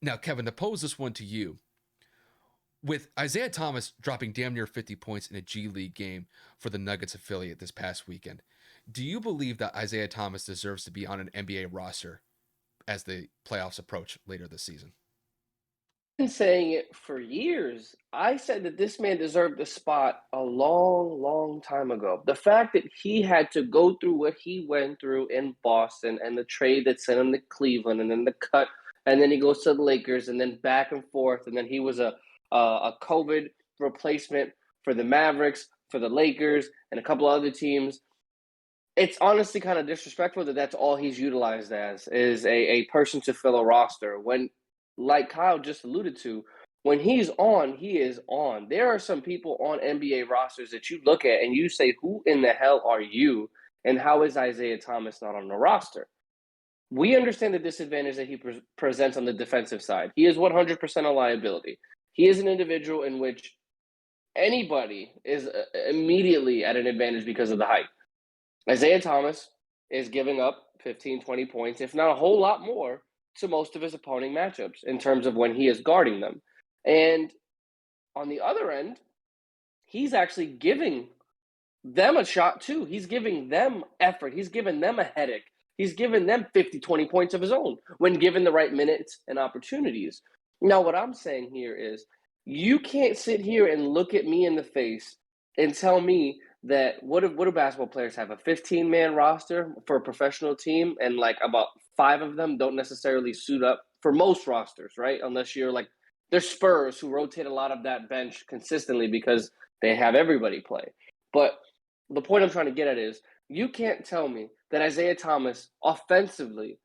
Now, Kevin, to pose this one to you, with Isaiah Thomas dropping damn near 50 points in a G League game for the Nuggets affiliate this past weekend, do you believe that Isaiah Thomas deserves to be on an NBA roster as the playoffs approach later this season? Been saying it for years. I said that this man deserved the spot a long, long time ago. The fact that he had to go through what he went through in Boston and the trade that sent him to Cleveland and then the cut, and then he goes to the Lakers and then back and forth, and then he was a COVID replacement for the Mavericks, for the Lakers, and a couple other teams. It's honestly kind of disrespectful that that's all he's utilized as is a person to fill a roster when, like Kyle just alluded to, when he's on, he is on. There are some people on NBA rosters that you look at and you say, who in the hell are you? And how is Isaiah Thomas not on the roster? We understand the disadvantage that he presents on the defensive side. He is 100% a liability. He is an individual in which anybody is immediately at an advantage because of the height. Isaiah Thomas is giving up 15, 20 points, if not a whole lot more, to most of his opposing matchups in terms of when he is guarding them. And on the other end, he's actually giving them a shot too. He's giving them effort. He's giving them a headache. He's giving them 50, 20 points of his own when given the right minutes and opportunities. Now, what I'm saying here is you can't sit here and look at me in the face and tell me that what do basketball players have, a 15-man roster for a professional team, and like about five of them don't necessarily suit up for most rosters, right? Unless you're like there's Spurs who rotate a lot of that bench consistently because they have everybody play. But the point I'm trying to get at is you can't tell me that Isaiah Thomas offensively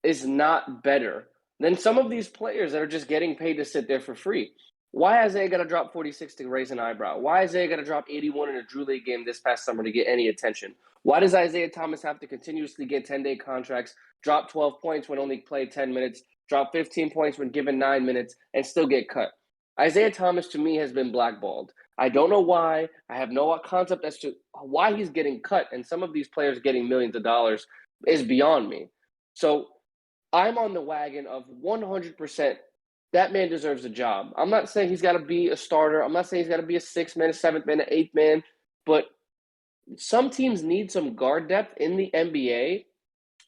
is not better than some of these players that are just getting paid to sit there for free. Why Isaiah got to drop 46 to raise an eyebrow? Why Isaiah got to drop 81 in a Drew League game this past summer to get any attention? Why does Isaiah Thomas have to continuously get 10-day contracts, drop 12 points when only played 10 minutes, drop 15 points when given 9 minutes, and still get cut? Isaiah Thomas, to me, has been blackballed. I don't know why. I have no concept as to why he's getting cut, and some of these players getting millions of dollars is beyond me. So I'm on the wagon of 100%. That man deserves a job. I'm not saying he's got to be a starter. I'm not saying he's got to be a sixth man, a seventh man, an eighth man, but some teams need some guard depth in the NBA.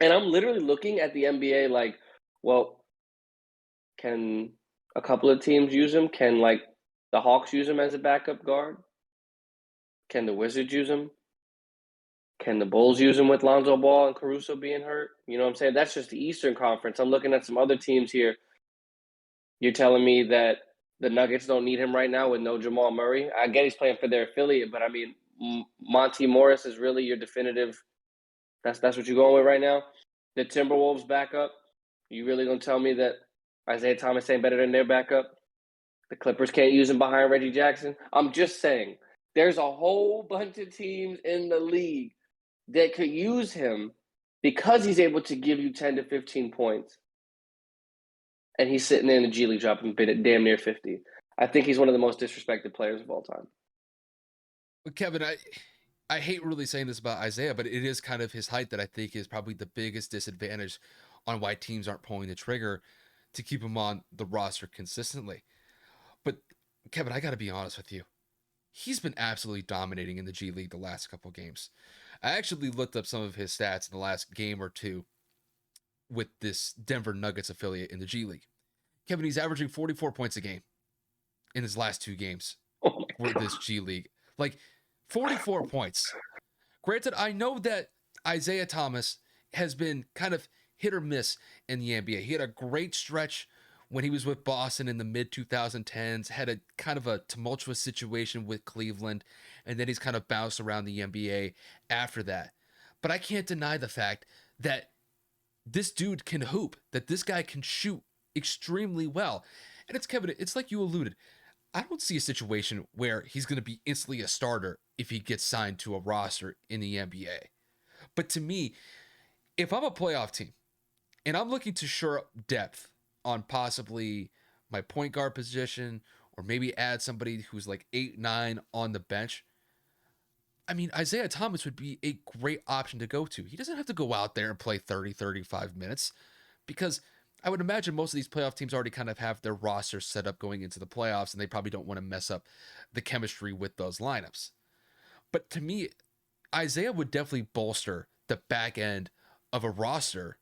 And I'm literally looking at the NBA like, well, can a couple of teams use him? Can like the Hawks use him as a backup guard? Can the Wizards use him? Can the Bulls use him with Lonzo Ball and Caruso being hurt? You know what I'm saying? That's just the Eastern Conference. I'm looking at some other teams here. You're telling me that the Nuggets don't need him right now with no Jamal Murray? I get he's playing for their affiliate, but I mean, Monty Morris is really your definitive. That's what you're going with right now. The Timberwolves backup. You really gonna tell me that Isaiah Thomas ain't better than their backup? The Clippers can't use him behind Reggie Jackson. I'm just saying, there's a whole bunch of teams in the league that could use him because he's able to give you 10 to 15 points. And he's sitting there in the G League dropping damn near 50. I think he's one of the most disrespected players of all time. But Kevin, I hate really saying this about Isaiah, but it is kind of his height that I think is probably the biggest disadvantage on why teams aren't pulling the trigger to keep him on the roster consistently. But Kevin, I got to be honest with you. He's been absolutely dominating in the G League the last couple games. I actually looked up some of his stats in the last game or two with this Denver Nuggets affiliate in the G League. Kevin, he's averaging 44 points a game in his last two games Oh with this G League. Like 44 points. Granted, I know that Isaiah Thomas has been kind of hit or miss in the NBA. He had a great stretch when he was with Boston in the mid 2010s, had a kind of a tumultuous situation with Cleveland, and then he's kind of bounced around the NBA after that. But I can't deny the fact that this dude can hoop, that this guy can shoot extremely well. And it's Kevin, it's like you alluded. I don't see a situation where he's going to be instantly a starter if he gets signed to a roster in the NBA. But to me, if I'm a playoff team and I'm looking to shore up depth on possibly my point guard position or maybe add somebody who's like 8, 9 on the bench, I mean, Isaiah Thomas would be a great option to go to. He doesn't have to go out there and play 30, 35 minutes because I would imagine most of these playoff teams already kind of have their roster set up going into the playoffs, and they probably don't want to mess up the chemistry with those lineups. But to me, Isaiah would definitely bolster the back end of a roster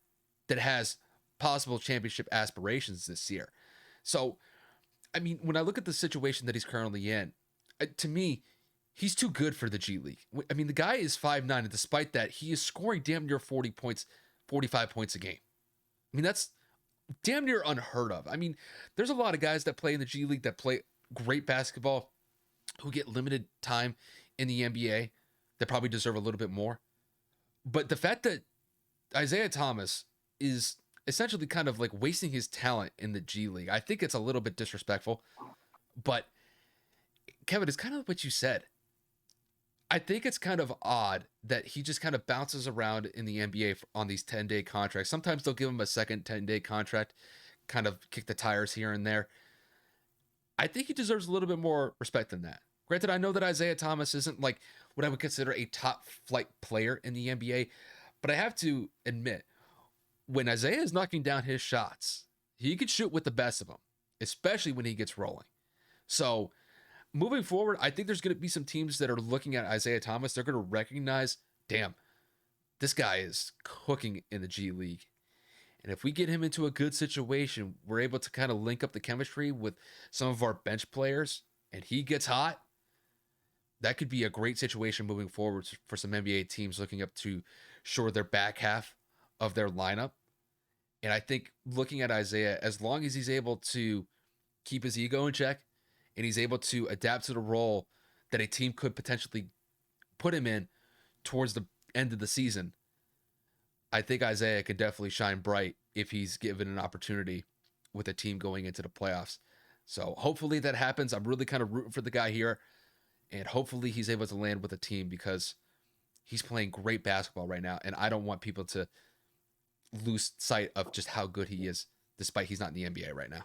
that has possible championship aspirations this year. So, I mean, when I look at the situation that he's currently in, to me, he's too good for the G League. I mean, the guy is 5'9", and despite that, he is scoring damn near 40 points, 45 points a game. I mean, that's damn near unheard of. I mean, there's a lot of guys that play in the G League that play great basketball who get limited time in the NBA that probably deserve a little bit more. But the fact that Isaiah Thomas is essentially kind of like wasting his talent in the G League, I think it's a little bit disrespectful. But Kevin, it's kind of what you said. I think it's kind of odd that he just kind of bounces around in the NBA on these 10-day contracts. Sometimes they'll give him a second 10-day contract, kind of kick the tires here and there. I think he deserves a little bit more respect than that. Granted, I know that Isaiah Thomas isn't like what I would consider a top flight player in the NBA, but I have to admit, when Isaiah is knocking down his shots, he can shoot with the best of them, especially when he gets rolling. So moving forward, I think there's going to be some teams that are looking at Isaiah Thomas. They're going to recognize, damn, this guy is cooking in the G League. And if we get him into a good situation, we're able to kind of link up the chemistry with some of our bench players, and he gets hot. That could be a great situation moving forward for some NBA teams looking up to shore their back half of their lineup. And I think looking at Isaiah, as long as he's able to keep his ego in check and he's able to adapt to the role that a team could potentially put him in towards the end of the season, I think Isaiah could definitely shine bright if he's given an opportunity with a team going into the playoffs. So hopefully that happens. I'm really kind of rooting for the guy here, and hopefully he's able to land with a team because he's playing great basketball right now, and I don't want people to lose sight of just how good he is, despite he's not in the NBA right now.